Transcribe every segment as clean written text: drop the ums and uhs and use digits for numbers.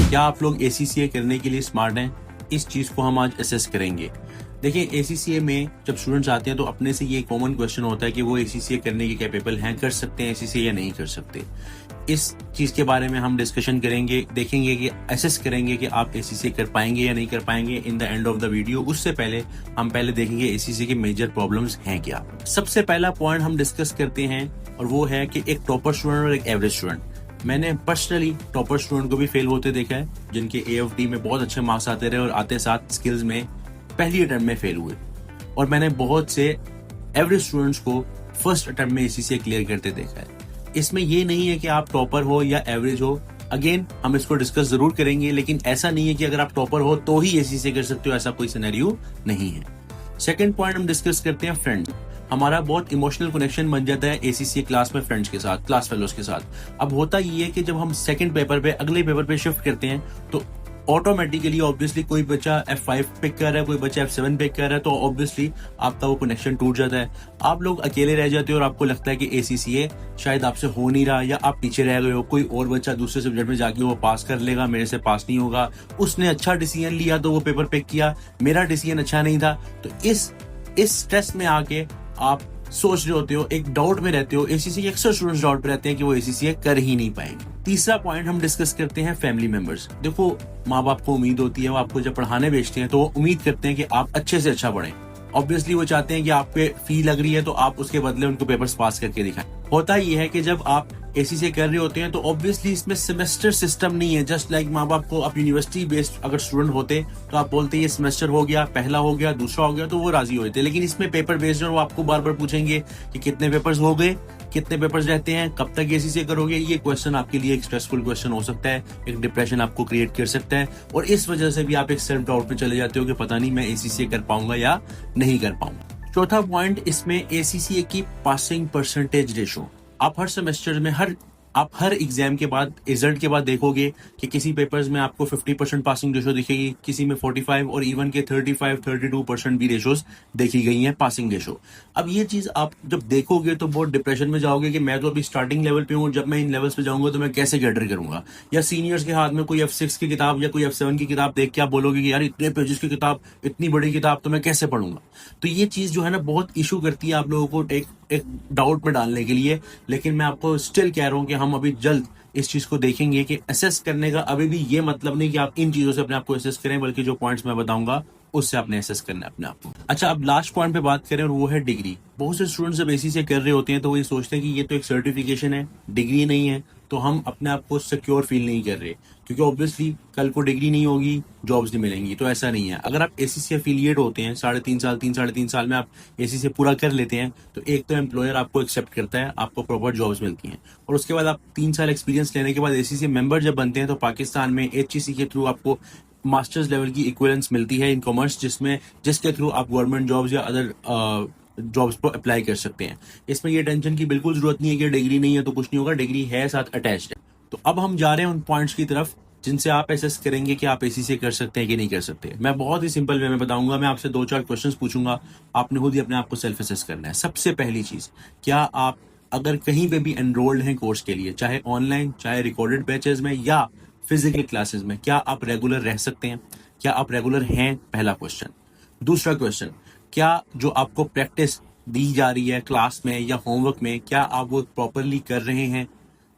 क्या आप लोग ACCA करने के लिए स्मार्ट हैं? इस चीज़ को हम आज असेस करेंगे। देखिए, ACCA में जब स्टूडेंट्स आते हैं तो अपने से ये कॉमन क्वेश्चन होता है कि वो ACCA करने के कैपेबल हैं, कर सकते हैं ACCA या नहीं कर सकते। इस चीज़ के बारे में हम डिस्कशन करेंगे, देखेंगे कि असेस करेंगे कि आप ACCA कर पाएंगे या नहीं कर पाएंगे in the end of the video. उससे पहले हम देखेंगे ACCA के मेजर प्रॉब्लम्स हैं क्या। सबसे पहला पॉइंट हम डिस्कस करते हैं और वो है कि एक टॉपर स्टूडेंट और एक एवरेज स्टूडेंट। मैंने पर्सनली टॉपर स्टूडेंट को भी फेल होते देखा है, जिनके AFD में बहुत अच्छे मार्क्स आते रहे और आते साथ स्किल्स में पहली अटेम्प्ट में फेल हुए। और मैंने बहुत से एवरेज स्टूडेंट्स को फर्स्ट अटेम्प्ट में ACCA क्लियर करते देखा है। इसमें ये नहीं है कि आप टॉपर हो या एवरेज हो, अगेन हम इसको डिस्कस जरूर करेंगे, लेकिन ऐसा नहीं है कि अगर आप टॉपर हो तो ही ACCA कर सकते हो, ऐसा कोई सिनेरियो नहीं है। सेकेंड पॉइंट हम डिस्कस करते हैं फ्रेंड। हमारा बहुत इमोशनल कनेक्शन बन जाता है ACCA क्लास में फ्रेंड्स के साथ, क्लास फेलोज के साथ। अब होता ये है कि जब हम सेकंड पेपर पे, अगले पेपर पे शिफ्ट करते हैं तो ऑटोमेटिकली ऑब्वियसली कोई बच्चा F5 पिक कर रहा है, कोई बच्चा F7 पिक कर रहा है, तो ऑब्वियसली आपका वो कनेक्शन टूट जाता है। आप लोग अकेले रह जाते हो और आपको लगता है कि ACCA शायद आपसे हो नहीं रहा, या आप पीछे रह गए हो, कोई और बच्चा दूसरे सब्जेक्ट में जाके वो पास कर लेगा, मेरे से पास नहीं होगा। उसने अच्छा डिसीजन लिया तो वो पेपर पिक किया, मेरा डिसीजन अच्छा नहीं था। तो इस स्ट्रेस में आके आप सोच रहे होते हो, एक डाउट में रहते हो। ACCA के अक्सर स्टूडेंट्स डाउट में रहते हैं कि वो ACCA कर ही नहीं पाएंगे। तीसरा पॉइंट हम डिस्कस करते हैं फैमिली मेंबर्स। देखो, माँ बाप को उम्मीद होती है, वो आपको जब पढ़ाने भेजते हैं तो वो उम्मीद करते हैं कि आप अच्छे से अच्छा पढ़ें। ऑब्वियसली वो चाहते हैं कि आप पे फी लग रही है तो आप उसके बदले उनको पेपर्स पास करके दिखाएं। होता ये है कि जब आप ACCA कर रहे होते हैं तो ऑब्वियसली इसमें सेमेस्टर सिस्टम नहीं है। जस्ट लाइक माँ बाप को आप यूनिवर्सिटी बेस्ड अगर स्टूडेंट होते तो आप बोलते ये सेमेस्टर हो गया, पहला हो गया, दूसरा हो गया, तो वो राजी होते। लेकिन इसमें पेपर बेस्ड है, वो आपको बार बार पूछेंगे कि कितने पेपर्स हो गए, कितने पेपर्स रहते हैं, कब तक ACCA करोगे। ये क्वेश्चन आपके लिए एक स्ट्रेसफुल क्वेश्चन हो सकता है, एक डिप्रेशन आपको क्रिएट कर सकता है, और इस वजह से भी आप एक सेल्फ डाउट में चले जाते हो कि पता नहीं मैं ACCA कर पाऊंगा या नहीं कर पाऊंगा। चौथा पॉइंट इसमें ACCA की पासिंग परसेंटेज रेशो। आप हर सेमेस्टर में आप हर एग्जाम के बाद, रिजल्ट के बाद देखोगे कि किसी पेपर्स में आपको 50% पासिंग रेशो दिखेगी, किसी में 45 और इवन के 35-32% भी रेशोज देखी गई हैं पासिंग रेशो। अब ये चीज आप जब देखोगे तो बहुत डिप्रेशन में जाओगे कि मैं तो अभी स्टार्टिंग लेवल पे हूँ, जब मैं इन लेवल्स पे जाऊंगा तो मैं कैसे कैटर करूंगा। या सीनियर्स के हाथ में कोई F6 की किताब या कोई F7 की किताब देख के आप बोलोगे कि यार इतने पेजेस की किताब, इतनी बड़ी किताब, तो मैं कैसे पढ़ूंगा। तो ये चीज जो है ना बहुत इशू करती है आप लोगों को एक डाउट में डालने के लिए। लेकिन मैं आपको स्टिल कह रहा हूं कि हम अभी जल्द इस चीज को देखेंगे कि असेस करने का अभी भी ये मतलब नहीं कि आप इन चीजों से अपने आप को असेस करें, बल्कि जो पॉइंट्स मैं बताऊंगा उससे आपने असेस करना है अपने आप को। अच्छा, अब लास्ट पॉइंट पे बात करें और वो है डिग्री। बहुत से स्टूडेंट्स जब ACCA कर रहे होते हैं तो वो ये सोचते हैं कि ये तो एक सर्टिफिकेशन है, डिग्री नहीं है, तो हम अपने आप को सिक्योर फील नहीं कर रहे, क्योंकि ऑब्वियसली कल को डिग्री नहीं होगी, जॉब्स नहीं मिलेंगी। तो ऐसा नहीं है। अगर आप ACCA एफिलिएट होते हैं, 3.5 साल में आप ACCA पूरा कर लेते हैं, तो एक तो एम्प्लॉयर आपको एक्सेप्ट करता है, आपको प्रॉपर जॉब्स मिलती हैं, और उसके बाद आप 3 साल एक्सपीरियंस लेने के बाद ACCA मेंबर जब बनते हैं तो पाकिस्तान में HEC के थ्रू आपको मास्टर्स लेवल की इक्विवेलेंस मिलती है इन कॉमर्स, जिसके थ्रू आप गवर्नमेंट जॉब्स या अदर जॉब्स पर अप्लाई कर सकते हैं। इसमें ये टेंशन की बिल्कुल जरूरत नहीं है कि डिग्री नहीं है तो कुछ नहीं होगा, डिग्री है साथ अटैच्ड है। तो अब हम जा रहे हैं उन पॉइंट्स की तरफ जिनसे आप असेस करेंगे कि आप ACCA कर सकते हैं कि नहीं कर सकते। मैं बहुत ही सिंपल वे में बताऊंगा, मैं आपसे 2-4 क्वेश्चंस पूछूंगा, आपने खुद ही अपने आप को सेल्फ असेस करना है। सबसे पहली चीज, क्या आप अगर कहीं पे भी एनरोल्ड हैं कोर्स के लिए, चाहे ऑनलाइन, चाहे रिकॉर्डेड बैचेस में या फिजिकल क्लासेस में, क्या आप रेगुलर रह सकते हैं? क्या आप रेगुलर हैं? पहला क्वेश्चन। दूसरा क्वेश्चन, क्या जो आपको प्रैक्टिस दी जा रही है क्लास में या होमवर्क में, क्या आप वो प्रॉपरली कर रहे हैं?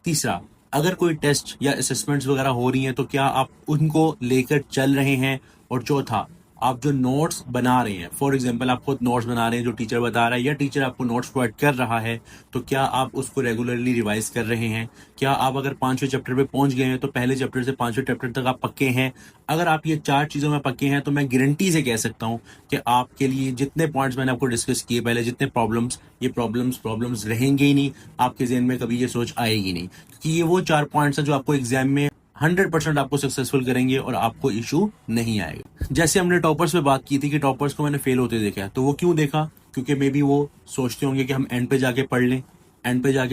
तीसरा, अगर कोई टेस्ट या असेसमेंट्स वगैरह हो रही हैं तो क्या आप उनको लेकर चल रहे हैं? और चौथा, आप जो नोट्स बना रहे हैं, फॉर एग्जांपल आप खुद नोट्स बना रहे हैं जो टीचर बता रहा है या टीचर आपको नोट्स प्रोवाइड कर रहा है, तो क्या आप उसको रेगुलरली रिवाइज कर रहे हैं? क्या आप अगर 5वें चैप्टर पे पहुंच गए हैं तो पहले चैप्टर से 5वें चैप्टर तक आप पक्के हैं? अगर आप ये 4 चीजों में पक्के हैं तो मैं गारंटी से कह सकता हूं कि आपके लिए जितने पॉइंट्स मैंने आपको डिस्कस किए पहले, जितने प्रॉब्लम्स रहेंगे ही नहीं, आपके ज़हन में कभी ये सोच आएगी नहीं, क्योंकि ये वो 4 पॉइंट्स हैं जो आपको एग्जाम में 100% आपको सक्सेसफुल करेंगे और आपको इशू नहीं आएगा। जैसे हमने टॉपर्स पे बात की थी कि टॉपर्स को मैंने फेल होते देखा है, तो वो क्यों देखा? क्योंकि मे बी वो सोचते होंगे कि हम एंड पे जाके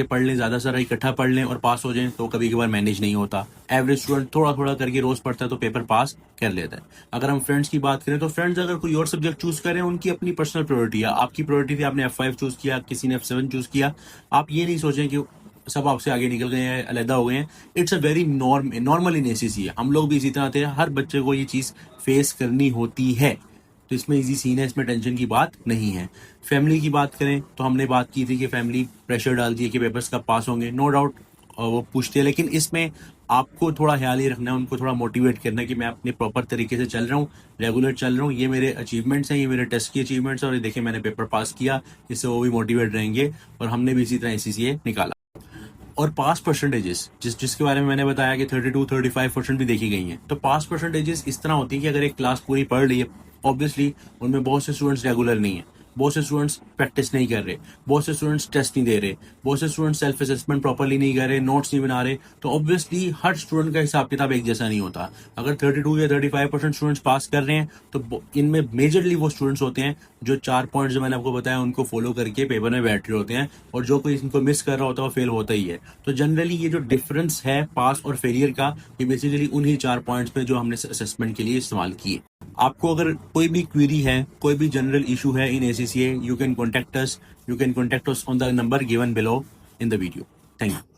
पढ़ लें, ज्यादा सारा इकट्ठा पढ़ लें और पास हो जाएं, तो कभी कभार मैनेज नहीं होता। एवरेज स्टूडेंट थोड़ा थोड़ा करके रोज पढ़ता है तो पेपर पास कर लेता है। अगर हम फ्रेंड्स की बात करें तो फ्रेंड्स अगर कोई और सब्जेक्ट चूज करें, उनकी अपनी पर्सनल प्रायोरिटी है। आपकी प्रायोरिटी थी, आपने F5 चूज किया, किसी ने F7 चूज किया। आप ये नहीं सोचें कि सब आपसे आगे निकल गए हैं, अलहदा हो गए हैं। It's a very normal in ACC है, हम लोग भी इसी तरह थे, हर बच्चे को ये चीज़ फेस करनी होती है। तो इसमें इजी सीन है, इसमें टेंशन की बात नहीं है। फैमिली की बात करें तो हमने बात की थी कि फैमिली प्रेशर डालती है कि पेपर्स कब पास होंगे, नो डाउट वो पूछते हैं, लेकिन इसमें आपको थोड़ा ख्याल ही रखना है, उनको थोड़ा मोटिवेट करना है कि मैं अपने प्रॉपर तरीके से चल रहा हूँ, रेगुलर चल रहा हूँ, ये मेरे अचीवमेंट्स हैं, ये मेरे टेस्ट की अचीवमेंट्स हैं, और ये देखिए मैंने पेपर पास किया। इससे वो भी मोटिवेट रहेंगे और हमने भी इसी तरह एसीसीए निकाला। और पास परसेंटेजेस जिसके बारे में मैंने बताया कि 32-35% भी देखी गई हैं। तो पास परसेंटेजेस इस तरह होती है कि अगर एक क्लास पूरी पढ़ रही है, ऑब्वियसली उनमें बहुत से स्टूडेंट्स रेगुलर नहीं है, बहुत से स्टूडेंट्स प्रैक्टिस नहीं कर रहे, बहुत से स्टूडेंट्स टेस्ट नहीं दे रहे, बहुत से स्टूडेंट्स सेल्फ असेसमेंट प्रॉपरली नहीं कर रहे, नोट्स नहीं बना रहे। तो ऑब्वियसली हर स्टूडेंट का हिसाब किताब एक जैसा नहीं होता। अगर 32 या 35% स्टूडेंट्स पास कर रहे हैं तो इनमें मेजरली वो स्टूडेंट्स होते हैं जो 4 पॉइंट्स जो मैंने आपको बताया उनको फॉलो करके पेपर में बैठ रहे होते हैं, और जो कोई इनको मिस कर रहा होता है वो फेल होता ही है। तो जनरली ये जो डिफरेंस है पास और फेलियर का, ये बेसिकली उन्हीं 4 पॉइंट्स पे जो हमने असेसमेंट के लिए इस्तेमाल किए। आपको अगर कोई भी क्वेरी है, कोई भी जनरल इशू है इन ACCA, you can contact us on the number given below in the video. Thank you.